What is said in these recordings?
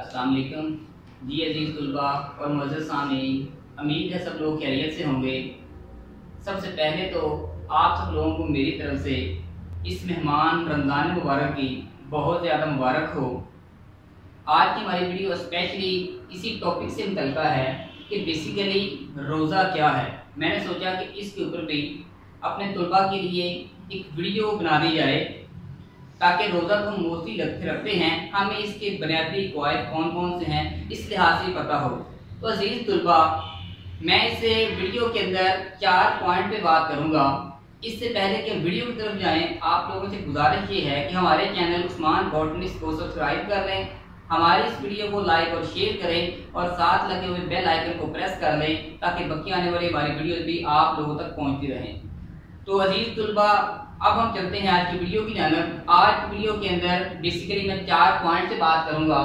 अस्सलाम वालेकुम जी अजीज़ तुलबा और मुअज़्ज़ज़ सामीन, उम्मीद है सब लोग खैरियत से होंगे। सबसे पहले तो आप सब लोगों को मेरी तरफ से इस मेहमान रमज़ान मुबारक की बहुत ज़्यादा मुबारक हो। आज की हमारी वीडियो स्पेशली इसी टॉपिक से मुतल्लिक़ है कि बेसिकली रोज़ा क्या है। मैंने सोचा कि इसके ऊपर भी अपने तुलबा के लिए एक वीडियो बना दी जाए ताकि रोज़ा तो मोस्टली रखते हैं, हमें इसके बुनियादी क़वाइद कौन कौन से हैं इस लिहाज से पता हो। तो अजीज़ तुलबा, मैं इस वीडियो के अंदर 4 पॉइंट पे बात करूंगा। इससे पहले कि वीडियो की तरफ जाएं, आप लोगों से गुजारिश ये है कि हमारे चैनल उस्मान बॉटनिस्ट को सब्सक्राइब कर लें, हमारी इस वीडियो को लाइक और शेयर करें और साथ लगे हुए बेल आइकन को प्रेस कर लें ताकि बाकी आने वाली हमारी वीडियो भी आप लोगों तक पहुँचती रहें। तो अजीज़ तुलबा, अब हम चलते हैं आज की वीडियो की जानब। आज की वीडियो के अंदर बेसिकली मैं 4 पॉइंट से बात करूंगा।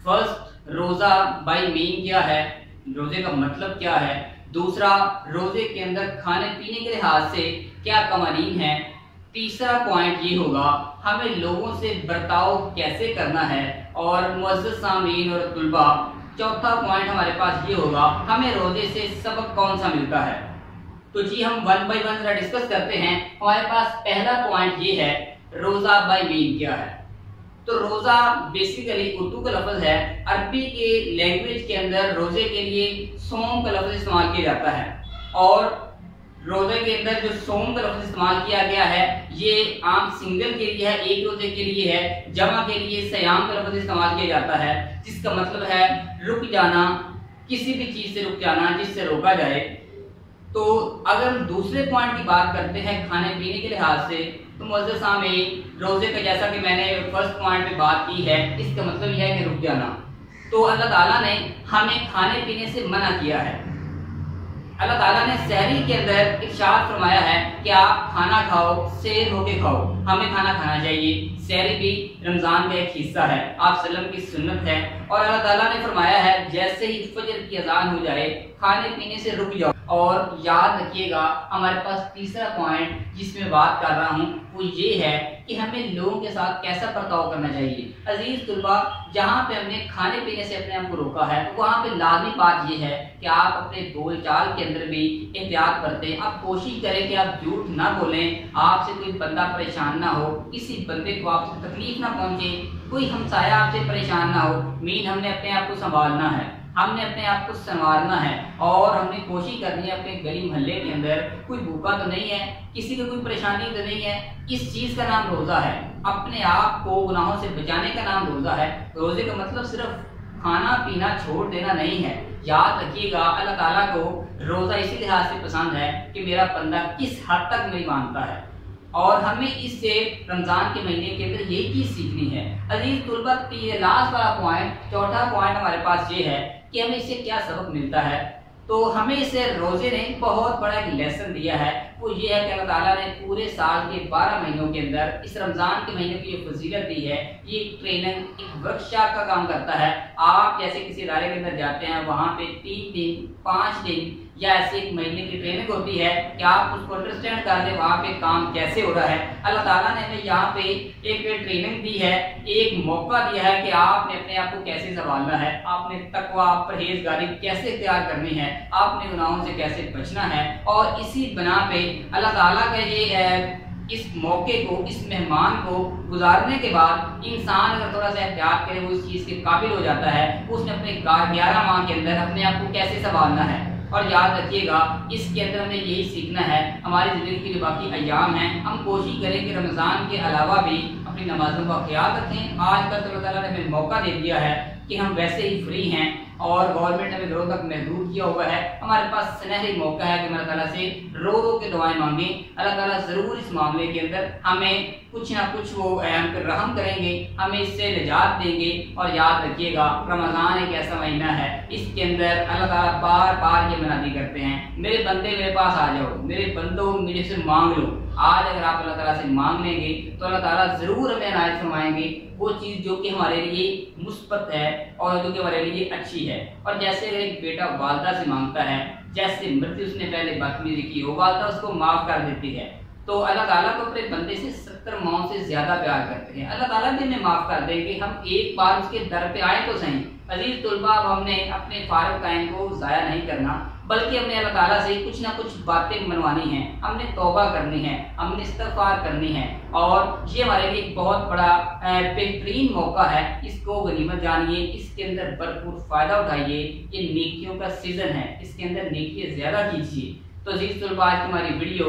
फर्स्ट, रोज़ा बाय मीन क्या है, रोज़े का मतलब क्या है। दूसरा, रोज़े के अंदर खाने पीने के लिहाज से क्या कवानीन है। तीसरा पॉइंट ये होगा हमें लोगों से बर्ताव कैसे करना है। और मुअज़्ज़ज़ सामीन और तुलबा, चौथा पॉइंट हमारे पास ये होगा हमें रोज़े से सबक कौन सा मिलता है। तो जी हम वन बाय वन जरा डिस्कस करते हैं। हमारे पास पहला पॉइंट ये है, रोज़ा बाय मीन क्या है। तो रोज़ा बेसिकली उर्दू का लफ्ज़ है। अरबी के लैंग्वेज के अंदर रोज़े के लिए सोम का लफ्ज़ इस्तेमाल किया जाता है और रोज़े के अंदर जो सोम का लफ्ज़ इस्तेमाल किया गया है ये आम सिंगल के लिए है, एक रोज़े के लिए है। जमा के लिए सयाम का लफ्ज़ इस्तेमाल किया जाता है जिसका मतलब है रुक जाना, किसी भी चीज़ से रुक जाना जिससे रोका जाए। तो अगर हम दूसरे पॉइंट की बात करते हैं खाने पीने के लिहाज से, तो मुअज़्ज़ज़ सामीन, रोज़े का जैसा कि मैंने फर्स्ट पॉइंट पे बात की है, इसका मतलब यह है कि रुक जाना। तो अल्लाह ताला ने हमें खाने पीने से मना किया है। अल्लाह ताला ने सहरी के अंदर इरशाद फरमाया है कि आप खाना खाओ, सेर होके खाओ। हमें खाना खाना चाहिए। सहरी भी रमज़ान का एक हिस्सा है, आप सल्लम की सुन्नत है। और अल्लाह ताला ने फरमाया है जैसे ही फजर की अजान हो जाए खाने पीने से रुक जाओ। और याद रखिएगा हमारे पास तीसरा पॉइंट जिसमें बात कर रहा हूँ वो ये है कि हमें लोगों के साथ कैसा बर्ताव करना चाहिए। अजीज तुलबा, जहाँ पे हमने खाने पीने से अपने आप को रोका है वहाँ पे लाजमी बात ये है कि आप अपने बोल चाल के अंदर भी एहतियात बरतें। आप कोशिश करें कि आप झूठ ना बोलें, आपसे कोई बंदा परेशान ना हो, किसी बंदे को आपसे तकलीफ ना पहुँचे, कोई हमसाया आपसे परेशान ना हो। मीन हमने अपने आप को संभालना है, हमने अपने आप को संवारना है और हमने कोशिश करनी है अपने गली मोहल्ले के अंदर कोई भूखा तो नहीं है, किसी को कोई परेशानी तो नहीं है। इस चीज का नाम रोजा है। अपने आप को गुनाहों से बचाने का नाम रोजा है। रोजे का मतलब सिर्फ खाना पीना छोड़ देना नहीं है। याद रखिएगा अल्लाह ताला को रोजा इसी लिहाज से पसंद है कि मेरा बंदा किस हद तक मेरी मानता है और हमें इससे रमजान के महीने के अंदर यही चीज सीखनी है। अजीज तुलबा, लास्ट वाला पॉइंट, चौथा पॉइंट हमारे पास ये है कि हमें इससे क्या सबक मिलता है। तो हमें इसे रोजे ने बहुत बड़ा एक लेसन दिया है, वो ये है कि अल्लाह ताला ने पूरे साल के 12 महीनों के अंदर इस रमजान के महीने की फजीलत दी है। ये एक ट्रेनिंग, एक वर्कशॉप का काम करता है। आप जैसे किसी इदारे के अंदर जाते हैं, वहाँ पे 3 दिन 5 दिन या ऐसे एक महीने की ट्रेनिंग होती है कि आप उसको अंडरस्टैंड कर ले वहाँ पे काम कैसे हो रहा है। अल्लाह ताला ने हमें यहाँ पे एक ट्रेनिंग दी है, एक मौका दिया है कि आपने अपने आप को कैसे संभालना है, आपने तकवा परहेजगारी कैसे इख्तियार करनी है, आपने गुनाहों से कैसे बचना है। और इसी बना पे अल्लाह ताला का ये इस मौके को, इस मेहमान को गुजारने के बाद इंसान अगर थोड़ा सा एहतियात करे वो इस चीज़ के काबिल हो जाता है। उसने अपने 11 माह के अंदर अपने आप को कैसे संभालना है। और याद रखिएगा इसके अंदर हमें यही सीखना है। हमारी ज़िंदगी के जो बाकी अय्याम हैं हम कोशिश करें कि रमज़ान के अलावा भी अपनी नमाज़ों का ख्याल रखें। आजकल तो अल्लाह ताला ने हमें मौका दे दिया है कि हम वैसे ही फ्री हैं और गवर्नमेंट ने हमें घरों तक महदूद किया हुआ है। हमारे पास सुनहरी मौका है कि अल्लाह ताला से रो रो के दुआएं मांगें। अल्लाह ताला ज़रूर इस मामले के अंदर हमें कुछ ना कुछ वो रहम करेंगे, हमें इससे निजात देंगे। और याद रखिएगा रमज़ान एक ऐसा महीना है इसके अंदर अल्लाह ताला बार बार ये मनादी करते हैं, मेरे बंदे मेरे पास आ जाओ, मेरे बंदों मुझे से मांग लो। आज अगर आप अल्लाह ताला से मांग लेंगे तो अल्लाह ताला ज़रूर हमें इनायत फरमाएंगे वो चीज़ जो कि हमारे लिए मुस्बत है और जो कि हमारे लिए अच्छी है। और जैसे अगर एक बेटा वालदा से मांगता है, जैसे मर्जी उसने पहले बदतमीजी की हो, वालदा उसको माफ़ कर देती है। तो अल्लाह ताला को अपने बंदे से 70 माओं से ज्यादा प्यार करते हैं। अल्लाह ताला भी हमें माफ कर देंगे, हम एक बार उसके दर पे आए तो सही। अजीज तुलबा, अब हमने अपने फारग टाइम को जाया नहीं करना, बल्कि हमने अल्लाह ताला से कुछ ना कुछ बातें मनवानी है, हमने तौबा करनी है, हमने इस्तिग़फ़ार करनी है। और ये हमारे लिए एक बहुत बड़ा बेहतरीन मौका है, इसको गनीमत जानिए, इसके अंदर भरपूर फायदा उठाइए। ये नेकियों का सीजन है, इसके अंदर नेकियां ज्यादा कीजिए। तो अजीज तुलबा, आज की हमारी वीडियो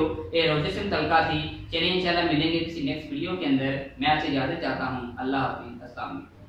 रोज़े से मुतल्लिक़ थी। चलिए इंशाल्लाह मिलेंगे किसी नेक्स्ट वीडियो के अंदर। मैं आपसे इजाज़त चाहता हूँ। अल्लाह हाफ़िज़। अस्सलाम वालेकुम।